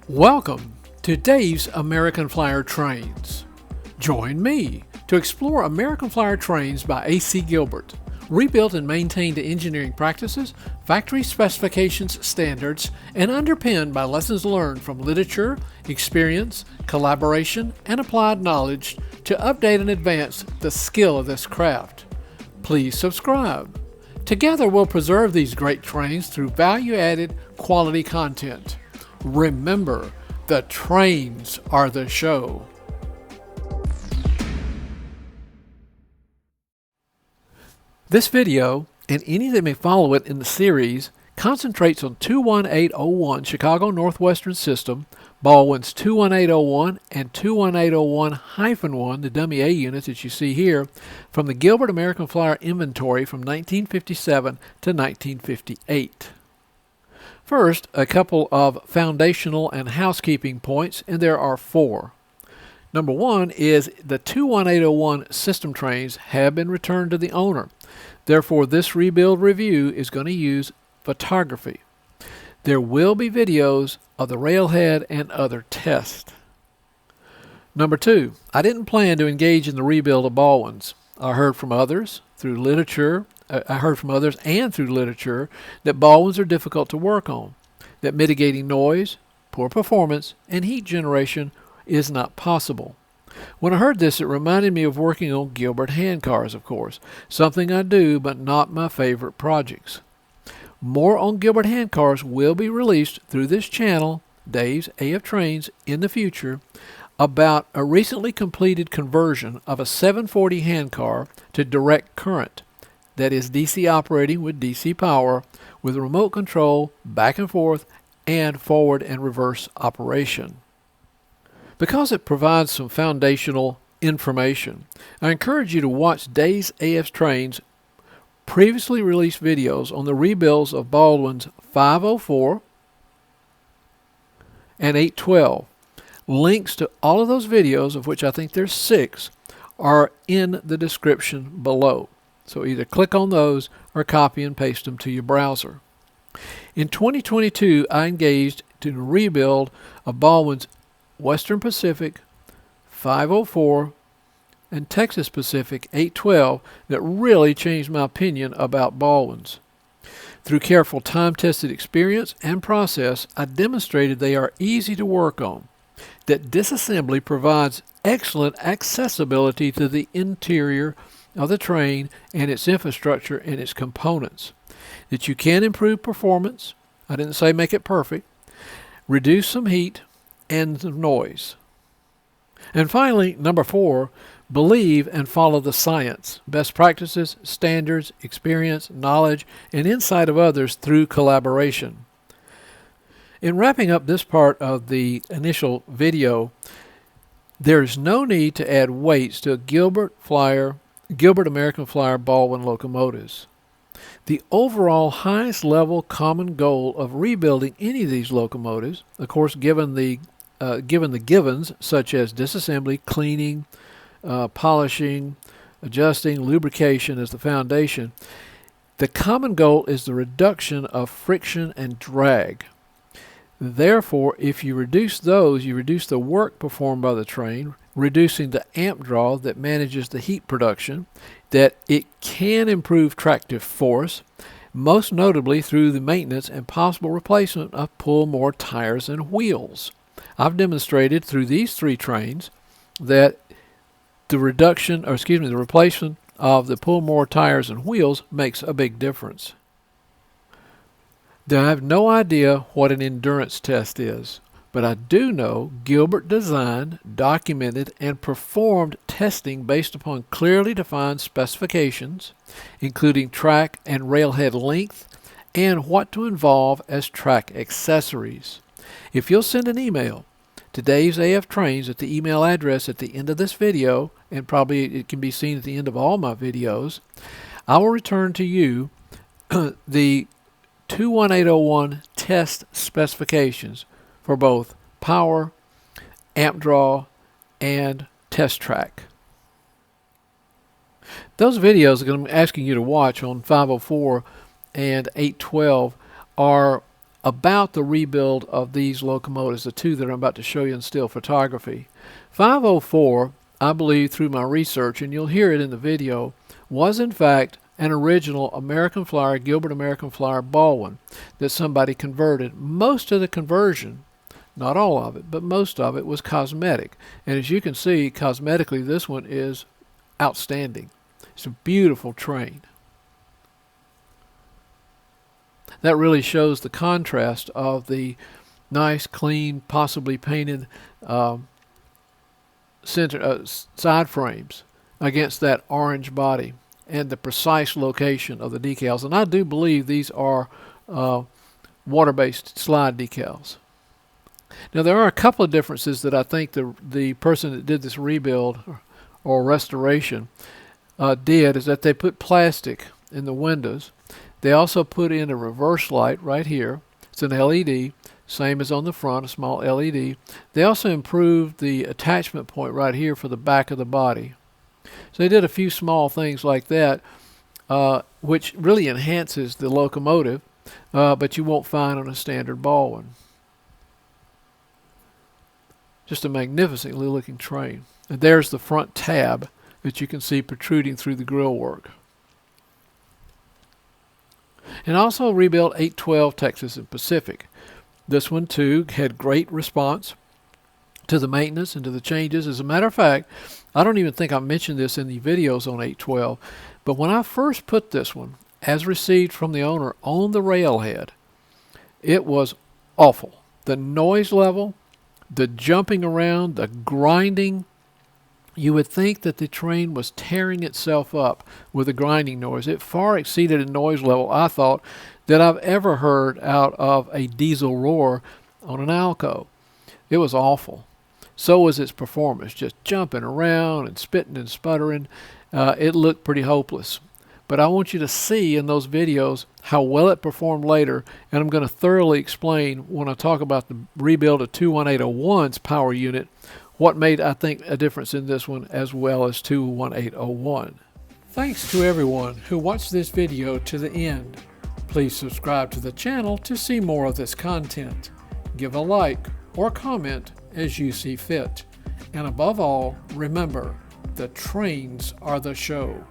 Welcome to Dave's American Flyer Trains. Join me to explore American Flyer trains by A.C. Gilbert, rebuilt and maintained to engineering practices, factory specifications, standards, and underpinned by lessons learned from literature, experience, collaboration, and applied knowledge to update and advance the skill of this craft. Please subscribe. Together we'll preserve these great trains through value-added quality content. Remember, the trains are the show. This video, and any that may follow it in the series, concentrates on 21801 Chicago Northwestern System, Baldwin's 21801 and 21801-1, the dummy A units that you see here, from the Gilbert American Flyer inventory from 1957 to 1958. First, a couple of foundational and housekeeping points, and there are four. Number one is the 21801 system trains have been returned to the owner. Therefore, this rebuild review is going to use photography. There will be videos of the Railhead and other tests. Number two, I didn't plan to engage in the rebuild of Baldwins. I heard from others through literature. That Baldwins are difficult to work on, that mitigating noise, poor performance, and heat generation is not possible. When I heard this, it reminded me of working on Gilbert hand cars, of course, something I do but not my favorite projects. More on Gilbert hand cars will be released through this channel, Dave's AF Trains, in the future, about a recently completed conversion of a 740 hand car to direct current. That is DC operating with DC power with remote control, back and forth, and forward and reverse operation. Because it provides some foundational information, I encourage you to watch Dave's AF Trains previously released videos on the rebuilds of Baldwin's 504 and 812. Links to all of those videos, of which I think there's 6, are in the description below. So either click on those or copy and paste them to your browser. In 2022, I engaged in a rebuild of Baldwin's Western Pacific 504 and Texas Pacific 812 that really changed my opinion about Baldwins. Through careful time-tested experience and process, I demonstrated they are easy to work on, that disassembly provides excellent accessibility to the interior of the train and its infrastructure and its components, that you can improve performance, I didn't say make it perfect, reduce some heat and some noise. And finally, number 4, believe and follow the science, best practices, standards, experience, knowledge, and insight of others through collaboration. In wrapping up this part of the initial video, there is no need to add weights to a Gilbert American Flyer Baldwin locomotives. The overall highest level common goal of rebuilding any of these locomotives, of course given the givens such as disassembly, cleaning, polishing, adjusting, lubrication as the foundation, the common goal is the reduction of friction and drag. Therefore, if you reduce those, you reduce the work performed by the train, reducing the amp draw that manages the heat production, that it can improve tractive force, most notably through the maintenance and possible replacement of pull more tires and wheels. I've demonstrated through these 3 trains that the replacement of the pull more tires and wheels makes a big difference. Now, I have no idea what an endurance test is, but I do know Gilbert designed, documented, and performed testing based upon clearly defined specifications, including track and railhead length, and what to involve as track accessories. If you'll send an email to Dave's AF Trains at the email address at the end of this video, and probably it can be seen at the end of all my videos, I will return to you the 21801 test specifications for both power, amp draw, and test track. Those videos that I'm asking you to watch on 504 and 812 are about the rebuild of these locomotives, the two that I'm about to show you in still photography. 504, I believe through my research, and you'll hear it in the video, was in fact an original American Flyer, Gilbert American Flyer Baldwin that somebody converted. Most of the conversion, not all of it, but most of it was cosmetic. And as you can see, cosmetically, this one is outstanding. It's a beautiful train. That really shows the contrast of the nice, clean, possibly painted side frames against that orange body and the precise location of the decals. And I do believe these are water-based slide decals. Now there are a couple of differences that I think the person that did this rebuild or restoration did, is that they put plastic in the windows. They also put in a reverse light right here. It's an LED, same as on the front, a small LED. They also improved the attachment point right here for the back of the body. So they did a few small things like that, which really enhances the locomotive, but you won't find on a standard Baldwin. Just a magnificently looking train. And there's the front tab that you can see protruding through the grill work. And also rebuilt 812 Texas and Pacific. This one too had great response to the maintenance and to the changes. As a matter of fact, I don't even think I mentioned this in the videos on 812, but when I first put this one, as received from the owner, on the railhead, it was awful. The noise level, the jumping around, the grinding, you would think that the train was tearing itself up with the grinding noise. It far exceeded a noise level, I thought, that I've ever heard out of a diesel roar on an Alco. It was awful. So was its performance, just jumping around and spitting and sputtering. It looked pretty hopeless. But I want you to see in those videos how well it performed later, and I'm going to thoroughly explain when I talk about the rebuild of 21801's power unit, what made, I think, a difference in this one as well as 21801. Thanks to everyone who watched this video to the end. Please subscribe to the channel to see more of this content. Give a like or comment as you see fit. And above all, remember, the trains are the show.